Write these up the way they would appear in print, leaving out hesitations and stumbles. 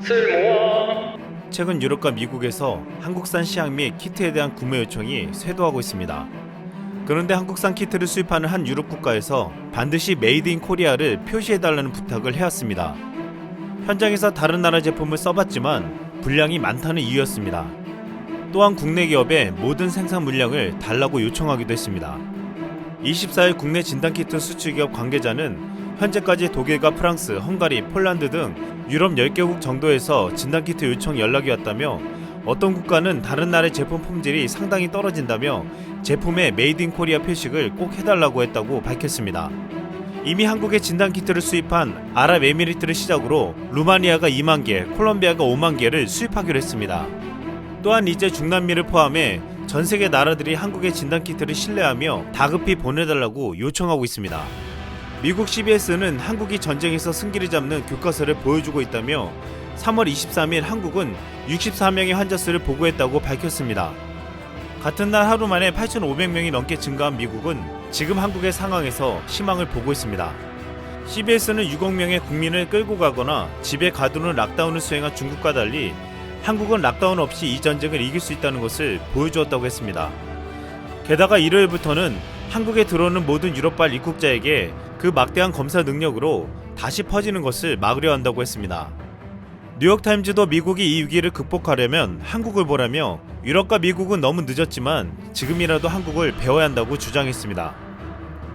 쓸모아. 최근 유럽과 미국에서 한국산 시약 및 키트에 대한 구매 요청이 쇄도하고 있습니다. 그런데 한국산 키트를 수입하는 한 유럽 국가에서 반드시 메이드 인 코리아를 표시해달라는 부탁을 해왔습니다. 현장에서 다른 나라 제품을 써봤지만 분량이 많다는 이유였습니다. 또한 국내 기업의 모든 생산 물량을 달라고 요청하기도 했습니다. 24일 국내 진단키트 수출기업 관계자는 현재까지 독일과 프랑스, 헝가리, 폴란드 등 유럽 10개국 정도에서 진단키트 요청 연락이 왔다며 어떤 국가는 다른 나라의 제품 품질이 상당히 떨어진다며 제품에 메이드 인 코리아 표식을 꼭 해달라고 했다고 밝혔습니다. 이미 한국에 진단키트를 수입한 아랍에미리트를 시작으로 루마니아가 2만 개, 콜롬비아가 5만 개를 수입하기로 했습니다. 또한 이제 중남미를 포함해 전 세계 나라들이 한국의 진단키트를 신뢰하며 다급히 보내달라고 요청하고 있습니다. 미국 CBS는 한국이 전쟁에서 승기를 잡는 교과서를 보여주고 있다며 3월 23일 한국은 64명의 환자 수를 보고했다고 밝혔습니다. 같은 날 하루 만에 8,500명이 넘게 증가한 미국은 지금 한국의 상황에서 희망을 보고 있습니다. CBS는 6억 명의 국민을 끌고 가거나 집에 가두는 락다운을 수행한 중국과 달리 한국은 락다운 없이 이 전쟁을 이길 수 있다는 것을 보여주었다고 했습니다. 게다가 일요일부터는 한국에 들어오는 모든 유럽발 입국자에게 그 막대한 검사 능력으로 다시 퍼지는 것을 막으려 한다고 했습니다. 뉴욕타임즈도 미국이 이 위기를 극복하려면 한국을 보라며 유럽과 미국은 너무 늦었지만 지금이라도 한국을 배워야 한다고 주장했습니다.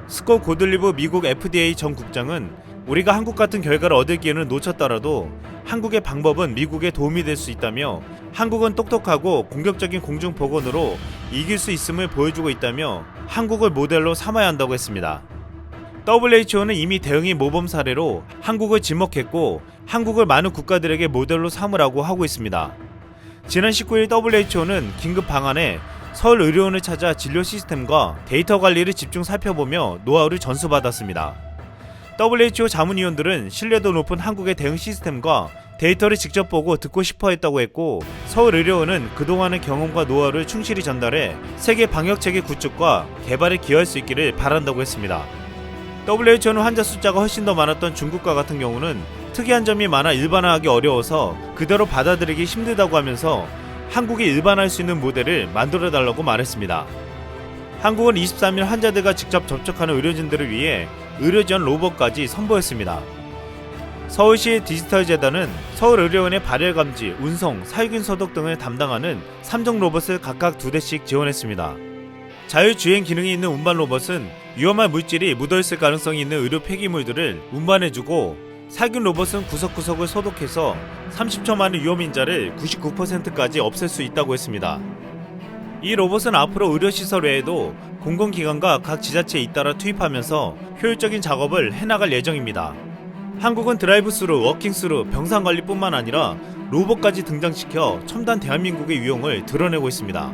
스콧 고들리브 미국 FDA 전 국장은 우리가 한국 같은 결과를 얻을 기회는 놓쳤더라도 한국의 방법은 미국에 도움이 될 수 있다며 한국은 똑똑하고 공격적인 공중보건으로 이길 수 있음을 보여주고 있다며 한국을 모델로 삼아야 한다고 했습니다. WHO는 이미 대응이 모범 사례로 한국을 지목했고 한국을 많은 국가들에게 모델로 삼으라고 하고 있습니다. 지난 19일 WHO는 긴급 방안에 서울 의료원을 찾아 진료 시스템과 데이터 관리를 집중 살펴보며 노하우를 전수받았습니다. WHO 자문위원들은 신뢰도 높은 한국의 대응 시스템과 데이터를 직접 보고 듣고 싶어 했다고 했고 서울의료원은 그동안의 경험과 노하우를 충실히 전달해 세계 방역체계 구축과 개발에 기여할 수 있기를 바란다고 했습니다. WHO는 환자 숫자가 훨씬 더 많았던 중국과 같은 경우는 특이한 점이 많아 일반화하기 어려워서 그대로 받아들이기 힘들다고 하면서 한국이 일반화할 수 있는 모델을 만들어달라고 말했습니다. 한국은 23일 환자들과 직접 접촉하는 의료진들을 위해 의료지원 로봇까지 선보였습니다. 서울시 디지털재단은 서울의료원의 발열감지, 운송, 살균 소독 등을 담당하는 3종 로봇을 각각 2대씩 지원했습니다. 자율주행 기능이 있는 운반 로봇은 위험한 물질이 묻어있을 가능성이 있는 의료 폐기물들을 운반해주고 살균 로봇은 구석구석을 소독해서 30초 만에 위험인자를 99%까지 없앨 수 있다고 했습니다. 이 로봇은 앞으로 의료시설 외에도 공공기관과 각 지자체에 잇따라 투입하면서 효율적인 작업을 해나갈 예정입니다. 한국은 드라이브스루, 워킹스루, 병상관리뿐만 아니라 로봇까지 등장시켜 첨단 대한민국의 위용을 드러내고 있습니다.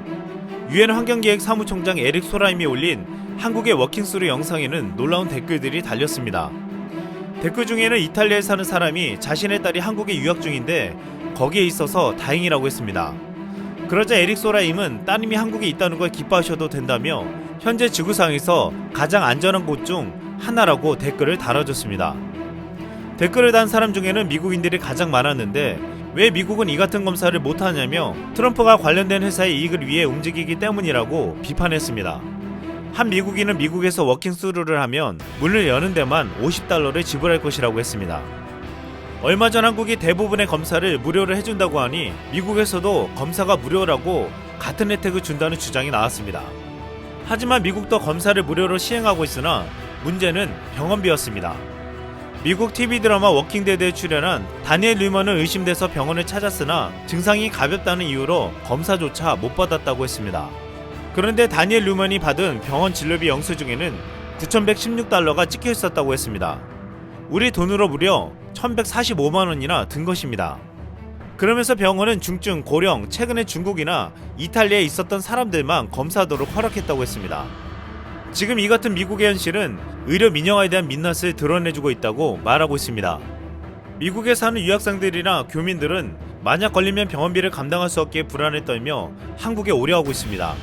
유엔 환경기획 사무총장 에릭 소라임이 올린 한국의 워킹스루 영상에는 놀라운 댓글들이 달렸습니다. 댓글 중에는 이탈리아에 사는 사람이 자신의 딸이 한국에 유학 중인데 거기에 있어서 다행이라고 했습니다. 그러자 에릭 소라임은 따님이 한국에 있다는 걸 기뻐하셔도 된다며 현재 지구상에서 가장 안전한 곳 중 하나라고 댓글을 달아줬습니다. 댓글을 단 사람 중에는 미국인들이 가장 많았는데 왜 미국은 이 같은 검사를 못하냐며 트럼프가 관련된 회사의 이익을 위해 움직이기 때문이라고 비판했습니다. 한 미국인은 미국에서 워킹스루를 하면 문을 여는 데만 $50를 지불할 것이라고 했습니다. 얼마 전 한국이 대부분의 검사를 무료로 해준다고 하니 미국에서도 검사가 무료라고 같은 혜택을 준다는 주장이 나왔습니다. 하지만 미국도 검사를 무료로 시행하고 있으나 문제는 병원비였습니다. 미국 TV 드라마 워킹데드에 출연한 다니엘 류먼은 의심돼서 병원을 찾았으나 증상이 가볍다는 이유로 검사조차 못 받았다고 했습니다. 그런데 다니엘 류먼이 받은 병원 진료비 영수증에는 $9,116가 찍혀 있었다고 했습니다. 우리 돈으로 무려 1,145만원이나 든 것입니다. 그러면서 병원은 중증, 고령, 최근에 중국이나 이탈리아에 있었던 사람들만 검사하도록 허락했다고 했습니다. 지금 이 같은 미국의 현실은 의료 민영화에 대한 민낯을 드러내주고 있다고 말하고 있습니다. 미국에 사는 유학생들이나 교민들은 만약 걸리면 병원비를 감당할 수 없기에 불안에 떨며 한국에 오려하고 있습니다.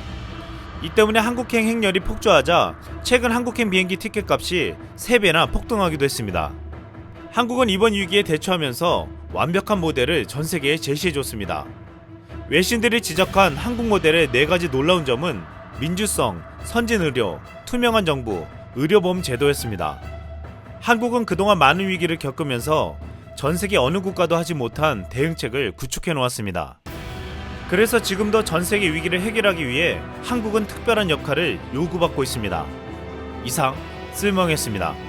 이 때문에 한국행 행렬이 폭주하자 최근 한국행 비행기 티켓값이 3배나 폭등하기도 했습니다. 한국은 이번 위기에 대처하면서 완벽한 모델을 전 세계에 제시해줬습니다. 외신들이 지적한 한국 모델의 4가지 놀라운 점은 민주성, 선진의료, 투명한 정부, 의료보험 제도였습니다. 한국은 그동안 많은 위기를 겪으면서 전 세계 어느 국가도 하지 못한 대응책을 구축해 놓았습니다. 그래서 지금도 전 세계 위기를 해결하기 위해 한국은 특별한 역할을 요구받고 있습니다. 이상 쓸멍했습니다.